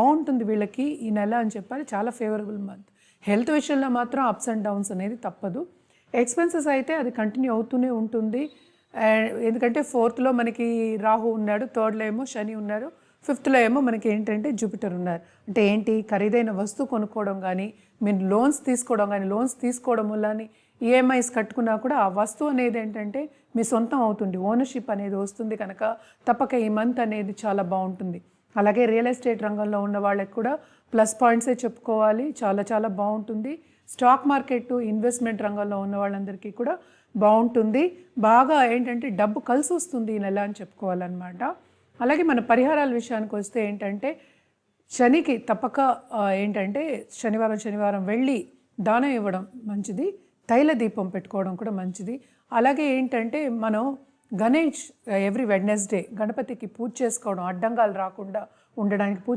బాగుంటుంది వీళ్ళకి ఈ నెల అని చెప్పాలి. చాలా ఫేవరబుల్ మంత్. హెల్త్ విషయంలో మాత్రం అప్స్ అండ్ డౌన్స్ అనేది తప్పదు. ఎక్స్పెన్సెస్ అయితే అది కంటిన్యూ అవుతూనే ఉంటుంది. ఎందుకంటే 4th మనకి రాహు ఉన్నాడు, 3rd ఏమో శని ఉన్నారు, 5th ఏమో మనకి ఏంటంటే జూపిటర్ ఉన్నారు. అంటే ఏంటి, ఖరీదైన వస్తువు కొనుక్కోవడం కానీ, మీరు లోన్స్ తీసుకోవడం కానీ, లోన్స్ తీసుకోవడం వల్ల ఈఎంఐస్ కట్టుకున్నా కూడా ఆ వస్తువు అనేది ఏంటంటే మీ సొంతం అవుతుంది, ఓనర్షిప్ అనేది వస్తుంది. కనుక తప్పక ఈ మంత్ అనేది చాలా బాగుంటుంది. అలాగే రియల్ ఎస్టేట్ రంగంలో ఉన్న వాళ్ళకి కూడా ప్లస్ పాయింట్సే చెప్పుకోవాలి, చాలా చాలా బాగుంటుంది. స్టాక్ మార్కెట్ ఇన్వెస్ట్మెంట్ రంగంలో ఉన్న వాళ్ళందరికీ కూడా బాగుంటుంది. బాగా ఏంటంటే డబ్బు కలిసి వస్తుంది ఈ నెల అని చెప్పుకోవాలన్నమాట. అలాగే మన పరిహారాల విషయానికి వస్తే ఏంటంటే శనికి తప్పక ఏంటంటే శనివారం వెళ్ళి దానం ఇవ్వడం మంచిది, తైల దీపం పెట్టుకోవడం కూడా మంచిది. అలాగే ఏంటంటే మనం గణేష్ ఎవ్రీ వెడ్నెస్డే గణపతికి పూజ చేసుకోవడం, అడ్డంగాలు రాకుండా ఉండడానికి పూజ